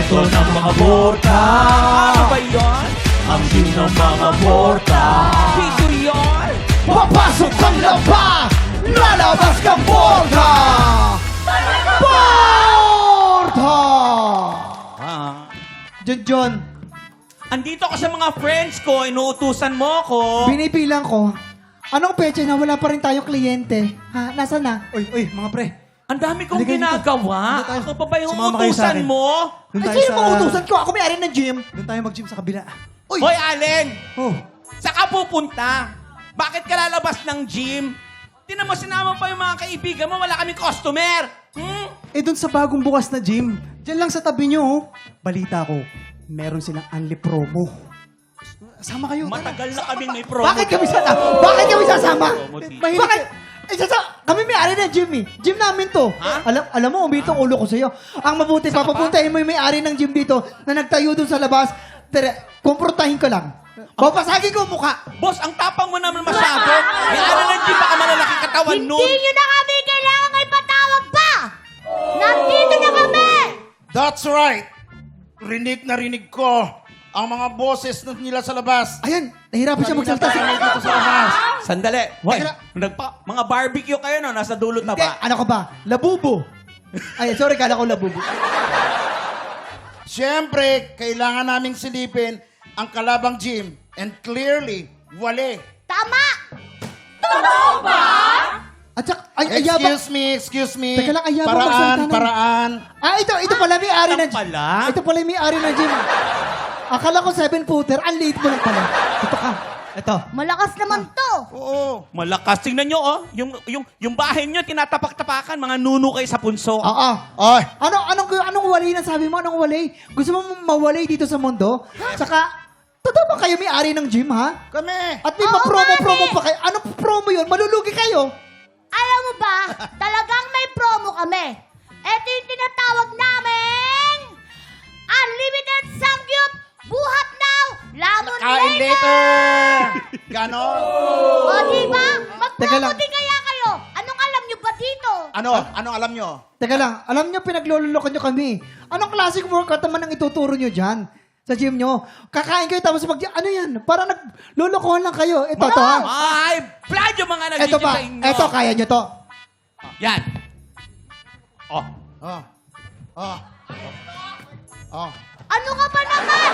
Boto ng mga bota. Ano ba yun? Ang gym ng mga bota. Dito yun. Papasok ang laba, lalabas kang borda! Borda! John, Andito ka sa mga friends ko, inuutusan mo ako. binibilang ko. Anong pecha na wala pa rin tayong kliyente? Ha? Nasaan na? Uy, mga pre. Ang dami kong Halika dito. ginagawa. Dito tayo. Ako pa ba yung Sumama kayo sa utusan akin. mo? Doon Ay, tayo sino sa... mga utusan ko? Ako may-ari ng gym. Doon tayo mag-gym sa kabila. Uy! Hoy, Allen! Oh. Saan ka pupunta? Bakit ka lalabas ng gym? Tinan mo, sinama pa yung mga kaibigan mo, wala kaming customer. Eh, doon sa bagong bukas na gym. Diyan lang sa tabi nyo, oh. Balita ko, meron silang unli promo. Sama kayo. Matagal na kaming may promo. Bakit kami sasama? Bakit kami sasama? Promo dito. Bakit? Kami may-ari ng gym eh. Gym namin to. Ha? Alam mo, umito ang ulo ko sa'yo. Ang mabuti, Saka pa? papapuntahin mo yung may-ari ng gym dito na nagtayo doon sa labas. Kumprontahin ko lang. Babasagin ko ang mukha. Boss, ang tapang mo naman masyado. May ano ng gym, baka malalaki katawan nun. Hindi nyo na kami kailangan ipatawag pa! Nandito na kami! That's right. Rinig na rinig ko ang mga boses nila sa labas. Ayan, nahirapan siya Kanina magsalita. tayo dito sa labas. Sandali. Hoy, Teka mga barbecue kayo, no? Nasa dulot na Hindi, ba? ano ka ba? Labubo. Ay, sorry, kala ko labubo. Siyempre, kailangan naming silipin ang kalabang gym. And clearly, wale. Tama! At saka, ay, ayabang. Excuse me. Teka lang, ayabang magsalita na. Paraan. Ito pala may-ari Ito ng gym. pala? Ito pala yung may-ari ng gym. Akala ko 7-footer, ang liit mo lang pala. Ito ka. Ito. Malakas naman to! Oo. Malakas. Tingnan nyo, oh. Yung bahay nyo, tinatapak-tapakan. Mga nuno kayo sa punso. Oo. Ay, Anong wali na sabi mo? Anong wali? Gusto mo mawali dito sa mundo? Saka, totoo ba kayo may-ari ng gym, ha? kami. At may Oo, pa-promo kami. pa kayo. Anong promo yun? Malulugi kayo. Alam mo ba, talagang may promo kami. Ito yung tinatawag namin Unlimited Samgyup Buhat Now Lamon Kain Later! later. Ganon. O diba? Teka lang. Magpromo din kaya kayo. Anong alam nyo ba dito? Anong alam nyo? Teka lang, alam nyo, pinaglululoko nyo kami. Anong klaseng workout naman ang ituturo nyo dyan? Sa gym nyo. Kakain kayo tapos ano yan? Parang naglulukohan lang kayo. Ito, to ha? Ay, plan yung mga Ito nag-gym ba? sa inyo. Ito, kaya nyo to. Yan. Oh. Oh. Oh. Oh. Ano ka ba naman?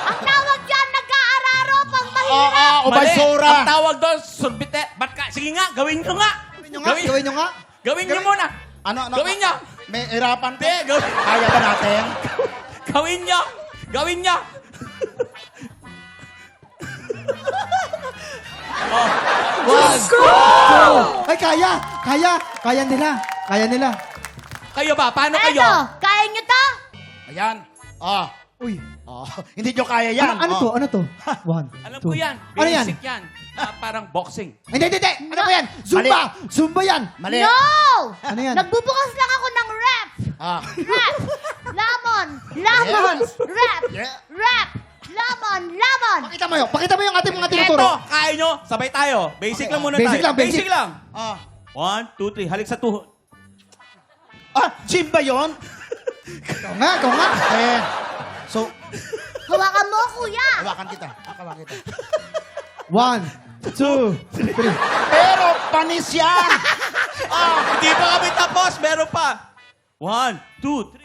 Ang tawag dyan, nag-aararo pang mahirap. O basura. Ang tawag doon, surbite. Ba't ka? Sige nga, gawin nyo nga. Gawin nyo nga. Gawin nyo muna. Ano? Gawin nyo. May hirapan Hindi, gawin. Kaya ba natin? Gawin nyo. Gawin nyo. Ay, kaya. Kaya nila. Kaya nila. Kayo ba? Paano kayo? Ano? Kaya nyo to? Ayan. Oh. Uy. Oh. Hindi nyo kaya yan. Ano Oh. to? Ano to? One, Alam two. ko yan. Ano yan? Basic yan. Parang boxing. Hindi. Ano ba yan? Zumba. Zumba yan. Mali. No! Ano yan? Nagbubukas lang ako ng rep. Ah. Rep. Lamon. Lamon. Rep. Yeah. Rep. Lamon. Lamon. Pakita mo yung ating mga Eto, tinuturo. kaya nyo. Sabay tayo. Basic lang muna Basic tayo. lang, basic. Basic lang. Ah. 1, 2, 3. Halik sa tuhod. Gym ba yun? Ikaw nga. Eh. So, Hawakan mo, kuya. hawakan kita. Hawakan kita. 1, 2, 3. Pero panis yan. Hindi pa kami tapos. Meron pa. 1, 2, 3.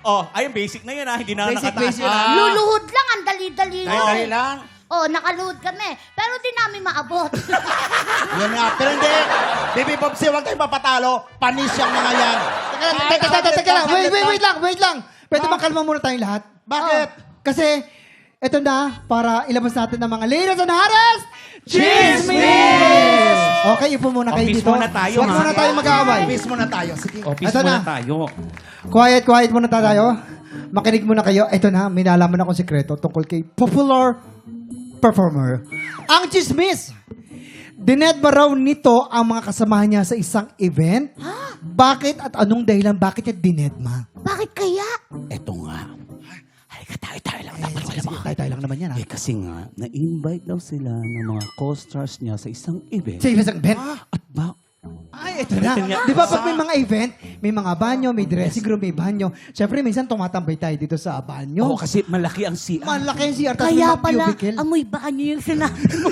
Oh, ayun, basic na yun ha. Hindi na Basic, nakataas. basic na. Luluhod lang. Ang dali-dali Dahil lang. Oh, nakaluhod kami. Pero di namin maabot. Yan nga. Pero hindi. Baby Bobsy, huwag tayong papatalo. Panis yung mga yan. Teka lang. Wait lang. Pwede bang kalma muna tayong lahat? Bakit? Kasi, eto na, para ilabas natin ng mga ladies and hottest, Chismis! Okay, upo muna kayo Office dito. muna tayo, Huwag ha? muna tayo mag-aaway. Office muna tayo. Sige. Office Eto muna na. tayo. Quiet muna tayo. Makinig muna kayo. Eto na, may nalaman akong sekreto tungkol kay popular performer. Ang Chismis! Dined ba raw nito ang mga kasamahan niya sa isang event? Bakit at anong dahilan bakit niya dinedma? Bakit kaya? Eto nga. Halika tayo lang. Tayo lang naman yan, ha? Eh kasi nga, na-invite daw sila ng mga co-stars niya sa isang event. Sa isang event? At ba? Ay, ito na. Di ba pag may mga event, may mga banyo, may dressing room, may banyo. Siyempre, minsan tumatambay tayo dito sa banyo. Oo, kasi malaki ang CR. Malaki yung CR, tapos may Kaya mga pala, cubicle. amoy banyo yung sinabi mo.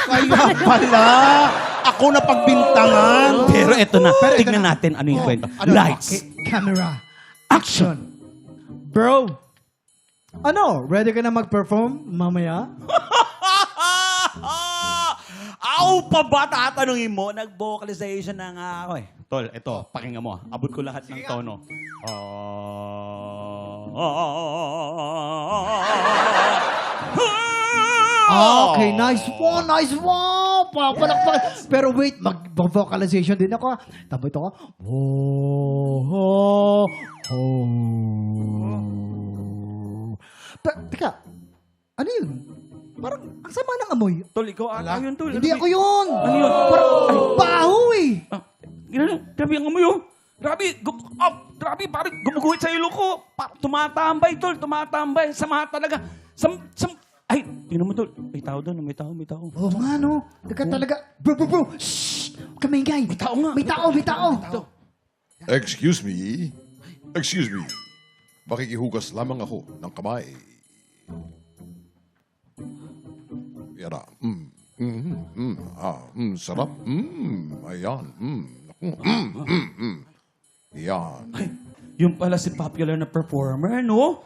Kaya pala, ako na pagbintangan. Pero eto na, Pero eto tignan na. natin ano yung kwento. Ano? Lights. Okay, camera. Action. Bro. Ano? Ready ka na mag-perform mamaya? Aw pa ba tatanungin mo? Nag-vocalization na nga ako eh. Tol, ito, pakinggan mo. Abot ko lahat ng tono. Okay, nice one, nice one. Palakpak. Pero wait, mag-vocalization din ako. Tama ito ka. Oh. Teka, ano yun? Parang, ang sama ng amoy. Tol, ikaw ata yun, Tol. Hindi ako yun. Ano yun? Parang, ay, Baho eh. grabe ang amoy, oh. Grabe, parang gumuguhit sa ilong ko. Tumatambay, Tol, tumatambay. Sama talaga. Ay, tingnan mo, Tol. May tao doon, may tao. Oo nga, no. Teka talaga. Bro. Shh! Huwag ka maingay. May tao nga. May tao. Excuse me. Makikihugas lamang ako ng kamay. Yan na. Sarap. Ayan. Yan. Yung pala si popular na performer, no?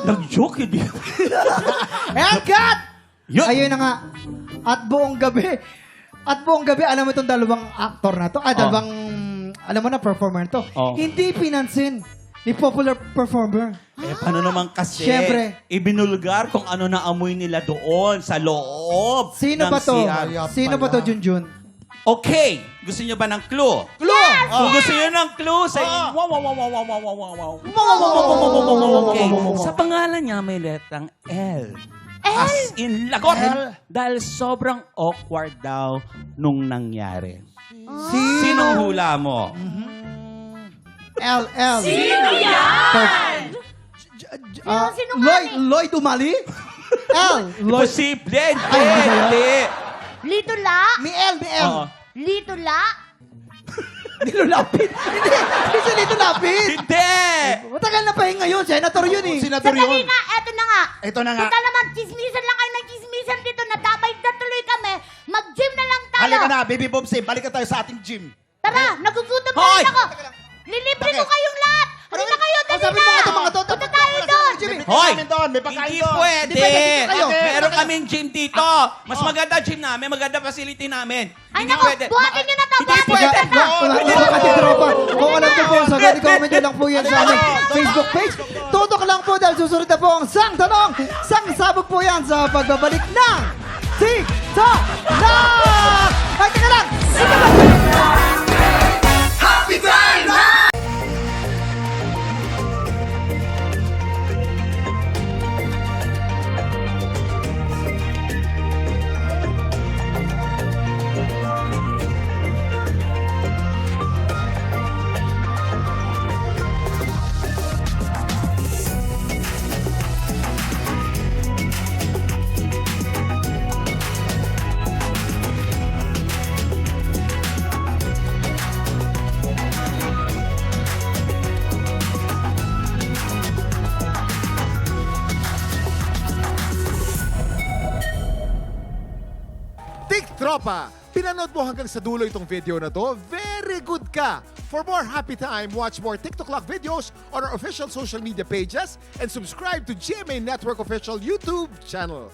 Nag-joke, hindi. And cut! Yun. Ayun na nga. At buong gabi, alam mo itong dalawang actor na to, dalawang, alam mo na, performer na to. Oh. Hindi pinansin ni popular performer. Eh, paano naman kasi? Siyempre. Ibinulgar kung ano na amoy nila doon sa loob Sino ng ba to? CR. Sino ba to, Junjun? Okay. Gusto niyo ba ng clue? Yes! Kung gusto niyo ng clue, sa wow. Okay. Sa pangalan niya may letrang L. As in lagot. Dahil sobrang awkward daw nung nangyari. Sinong hula mo? L. Sino yan? Sino nga Lloyd Umali? L. Lloyd. Posible. Ay, hindi ba yun? Hindi. Lito la? May L. Oo. Lito la? Nilo Lapid. Hindi siya Nilo Lapid. Hindi. Matagal na pahinga yun. Senator yun eh. Sandali nga, eto na nga. Ito na nga. Total naman, chismisan lang kayo ng chismisan dito. Nadamay na tuloy kami. Mag-gym na lang tayo. Halika na, Baby Bobsy. Balik ka tayo sa ating gym. Tara, nagugutom na Hoy! rin ako. Lilibre ko kayong lahat. Halika kayo, dali sabi na. mga to. Punta tayo doon. Hoy! Namin doon, may pagkain Hindi doon. pwede. Di pwede, dito kayo. Meron kaming gym dito. Mas maganda gym namin, maganda facility namin. Ay Hindi nako, pwede. buhatin nyo na to. Hindi Buhatin pwede. nyo na to. Mga katitropa, kung alam ko po, sa ganit comment nyo lang po yan sa aming Facebook page. Tutok lang po dahil susunod na po ang sang tanong, sang sabog po yan sa pagbabalik ng TikTok Live! Ay, tika lang! Tropa, pinanood mo hanggang sa dulo itong video na to? Very good ka! For more happy time, watch more TikTok Lock videos on our official social media pages and subscribe to GMA Network official YouTube channel.